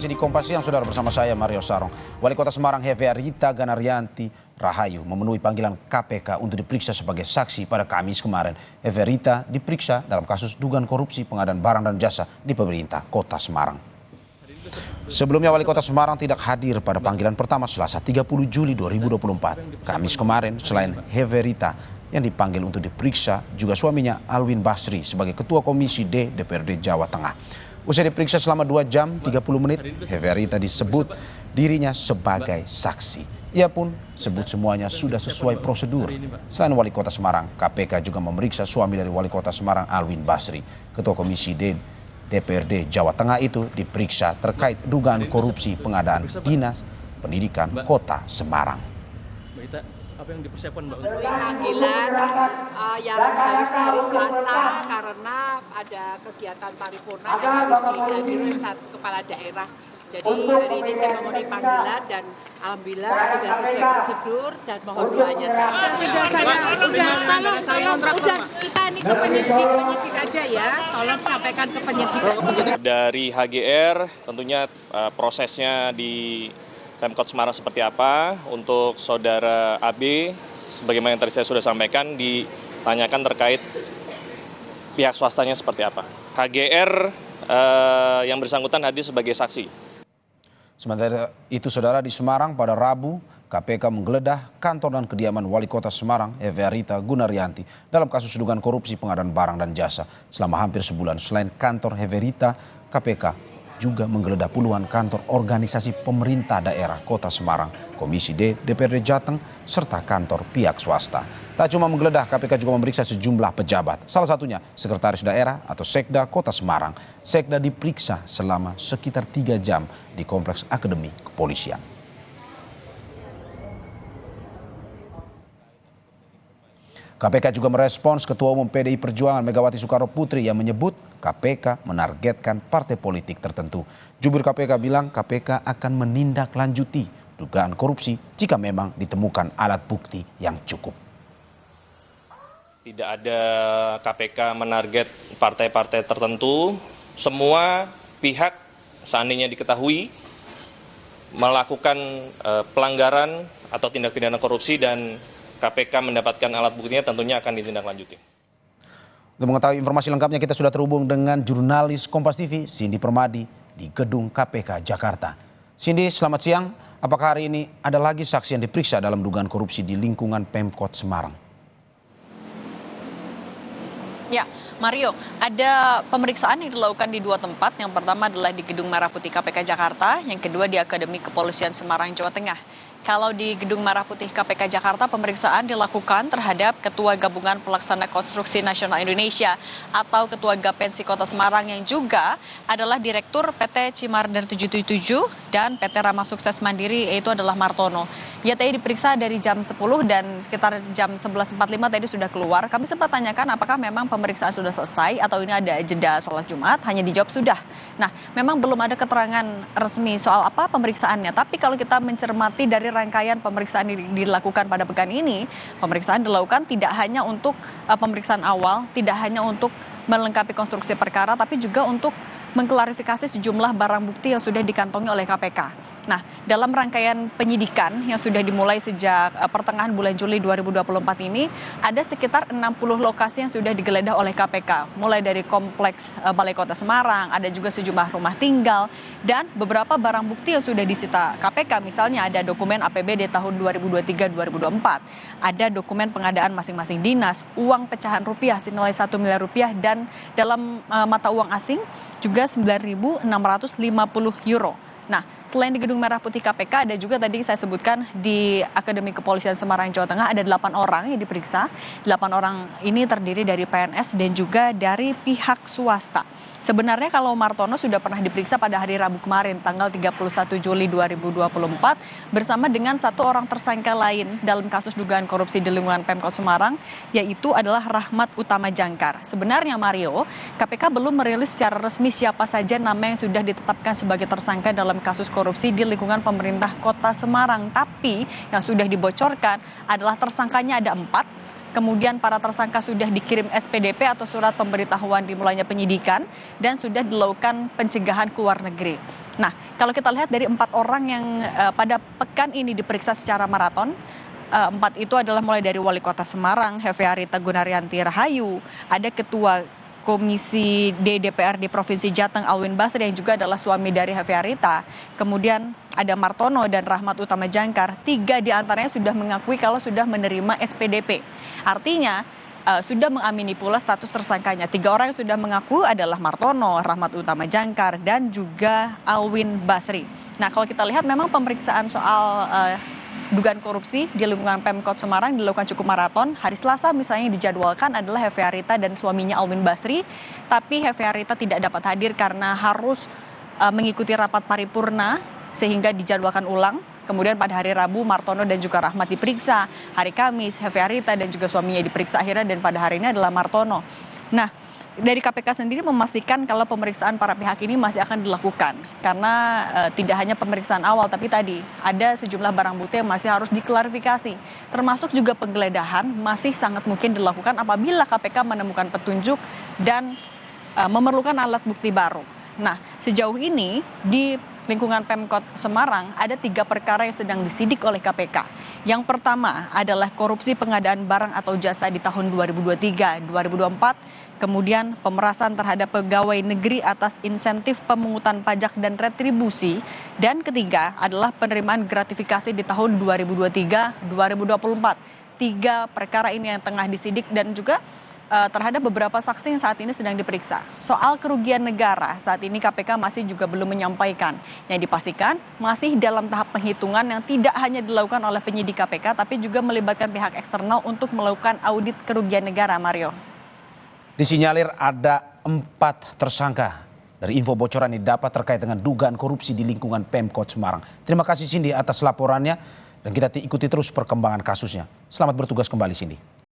Di Kompas Siang, saudara, bersama saya Mario Sarong. Wali Kota Semarang Heverita Ganaryanti Rahayu memenuhi panggilan KPK untuk diperiksa sebagai saksi pada Kamis kemarin. Heverita diperiksa dalam kasus dugaan korupsi pengadaan barang dan jasa di pemerintah Kota Semarang. Sebelumnya Wali Kota Semarang tidak hadir pada panggilan pertama Selasa 30 Juli 2024. Kamis kemarin, selain Heverita yang dipanggil untuk diperiksa, juga suaminya Alwin Basri sebagai Ketua Komisi D DPRD Jawa Tengah. Usai diperiksa selama 2 jam 30 menit, Heverita disebut dirinya sebagai saksi. Ia pun sebut semuanya sudah sesuai prosedur. Selain Wali Kota Semarang, KPK juga memeriksa suami dari Wali Kota Semarang Alwin Basri. Ketua Komisi D DPRD Jawa Tengah itu diperiksa terkait dugaan korupsi pengadaan dinas pendidikan Kota Semarang. Apa yang dipersiapkan Mbak? Panggilan yang harusnya hari Selasa karena ada kegiatan paripurna yang harus dihadiri satu kepala daerah. Jadi hari ini saya memenuhi panggilan dan alhamdulillah sudah sesuai prosedur dan mohon doanya saja. Udah kita ini ke penyidik aja ya. Tolong sampaikan ke penyidik. Dari HGR tentunya prosesnya di Pemkot Semarang seperti apa, untuk saudara AB, sebagaimana yang tadi saya sudah sampaikan, ditanyakan terkait pihak swastanya seperti apa. HGR yang bersangkutan hadir sebagai saksi. Sementara itu, saudara, di Semarang pada Rabu, KPK menggeledah kantor dan kediaman Wali Kota Semarang, Heverita Ganaryanti, dalam kasus dugaan korupsi pengadaan barang dan jasa selama hampir sebulan. Selain kantor Heverita, KPK juga menggeledah puluhan kantor organisasi pemerintah daerah Kota Semarang, Komisi D DPRD Jateng, serta kantor pihak swasta. Tak cuma menggeledah, KPK juga memeriksa sejumlah pejabat. Salah satunya Sekretaris Daerah atau Sekda Kota Semarang. Sekda diperiksa selama sekitar 3 jam di Kompleks Akademi Kepolisian. KPK juga merespons Ketua Umum PDI Perjuangan Megawati Soekarnoputri yang menyebut KPK menargetkan partai politik tertentu. Jubir KPK bilang KPK akan menindaklanjuti dugaan korupsi jika memang ditemukan alat bukti yang cukup. Tidak ada KPK menarget partai-partai tertentu. Semua pihak seandainya diketahui melakukan pelanggaran atau tindak pidana korupsi dan KPK mendapatkan alat buktinya tentunya akan ditindaklanjuti. Untuk mengetahui informasi lengkapnya kita sudah terhubung dengan jurnalis Kompas TV Cindy Permadi di Gedung KPK Jakarta. Cindy, selamat siang. Apakah hari ini ada lagi saksi yang diperiksa dalam dugaan korupsi di lingkungan Pemkot Semarang? Ya, Mario, ada pemeriksaan yang dilakukan di 2 tempat. Yang pertama adalah di Gedung Merah Putih KPK Jakarta, yang kedua di Akademi Kepolisian Semarang, Jawa Tengah. Kalau di Gedung Merah Putih KPK Jakarta, pemeriksaan dilakukan terhadap Ketua Gabungan Pelaksana Konstruksi Nasional Indonesia atau Ketua Gapensi Kota Semarang yang juga adalah Direktur PT Cimardar 777 dan PT Rama Sukses Mandiri, yaitu adalah Martono. Ia tadi diperiksa dari jam 10 dan sekitar jam 11.45 tadi sudah keluar. Kami sempat tanyakan apakah memang pemeriksaan sudah selesai atau ini ada jeda sholat Jumat, hanya dijawab sudah. Nah, memang belum ada keterangan resmi soal apa pemeriksaannya, tapi kalau kita mencermati dari rangkaian pemeriksaan dilakukan pada pekan ini, pemeriksaan dilakukan tidak hanya untuk pemeriksaan awal, tidak hanya untuk melengkapi konstruksi perkara, tapi juga untuk mengklarifikasi sejumlah barang bukti yang sudah dikantongi oleh KPK. Nah, dalam rangkaian penyidikan yang sudah dimulai sejak pertengahan bulan Juli 2024 ini, ada sekitar 60 lokasi yang sudah digeledah oleh KPK. Mulai dari kompleks Balai Kota Semarang, ada juga sejumlah rumah tinggal, dan beberapa barang bukti yang sudah disita KPK. Misalnya ada dokumen APBD tahun 2023-2024, ada dokumen pengadaan masing-masing dinas, uang pecahan rupiah senilai 1 miliar rupiah, dan dalam mata uang asing juga 9.650 euro. Nah, selain di Gedung Merah Putih KPK, ada juga tadi saya sebutkan di Akademi Kepolisian Semarang, Jawa Tengah, ada 8 orang yang diperiksa. 8 orang ini terdiri dari PNS dan juga dari pihak swasta. Sebenarnya kalau Martono sudah pernah diperiksa pada hari Rabu kemarin, tanggal 31 Juli 2024, bersama dengan 1 orang tersangka lain dalam kasus dugaan korupsi di lingkungan Pemkot Semarang, yaitu adalah Rahmat Utama Jangkar. Sebenarnya Mario, KPK belum merilis secara resmi siapa saja nama yang sudah ditetapkan sebagai tersangka dalam kasus korupsi di lingkungan pemerintah Kota Semarang. Tapi yang sudah dibocorkan adalah tersangkanya ada 4, kemudian para tersangka sudah dikirim SPDP atau surat pemberitahuan dimulainya penyidikan, dan sudah dilakukan pencegahan ke luar negeri. Nah, kalau kita lihat dari 4 orang yang pada pekan ini diperiksa secara maraton, 4 itu adalah mulai dari Wali Kota Semarang, Hevearita Gunaryanti Rahayu, ada Ketua Komisi D DPRD Provinsi Jateng Alwin Basri yang juga adalah suami dari Hevearita. Kemudian ada Martono dan Rahmat Utama Jangkar. 3 diantaranya sudah mengakui kalau sudah menerima SPDP. Artinya sudah mengamini pula status tersangkanya. 3 orang yang sudah mengaku adalah Martono, Rahmat Utama Jangkar, dan juga Alwin Basri. Nah, kalau kita lihat memang pemeriksaan soal dugaan korupsi di lingkungan Pemkot Semarang dilakukan cukup maraton. Hari Selasa misalnya dijadwalkan adalah Hevearita dan suaminya Alwin Basri, tapi Hevearita tidak dapat hadir karena harus mengikuti rapat paripurna sehingga dijadwalkan ulang. Kemudian pada hari Rabu Martono dan juga Rahmat diperiksa, hari Kamis Hevearita dan juga suaminya diperiksa akhirnya, dan pada hari ini adalah Martono. Nah, dari KPK sendiri memastikan kalau pemeriksaan para pihak ini masih akan dilakukan karena tidak hanya pemeriksaan awal, tapi tadi ada sejumlah barang bukti yang masih harus diklarifikasi, termasuk juga penggeledahan masih sangat mungkin dilakukan apabila KPK menemukan petunjuk dan memerlukan alat bukti baru. Nah, sejauh ini di lingkungan Pemkot Semarang ada 3 perkara yang sedang disidik oleh KPK. Yang pertama adalah korupsi pengadaan barang atau jasa di tahun 2023-2024, kemudian pemerasan terhadap pegawai negeri atas insentif pemungutan pajak dan retribusi, dan ketiga adalah penerimaan gratifikasi di tahun 2023-2024. 3 perkara ini yang tengah disidik dan juga terhadap beberapa saksi yang saat ini sedang diperiksa. Soal kerugian negara, saat ini KPK masih juga belum menyampaikan. Yang dipastikan masih dalam tahap penghitungan yang tidak hanya dilakukan oleh penyidik KPK, tapi juga melibatkan pihak eksternal untuk melakukan audit kerugian negara, Mario. Disinyalir ada 4 tersangka dari info bocoran yang didapat terkait dengan dugaan korupsi di lingkungan Pemkot Semarang. Terima kasih Cindy atas laporannya, dan kita ikuti terus perkembangan kasusnya. Selamat bertugas kembali Cindy.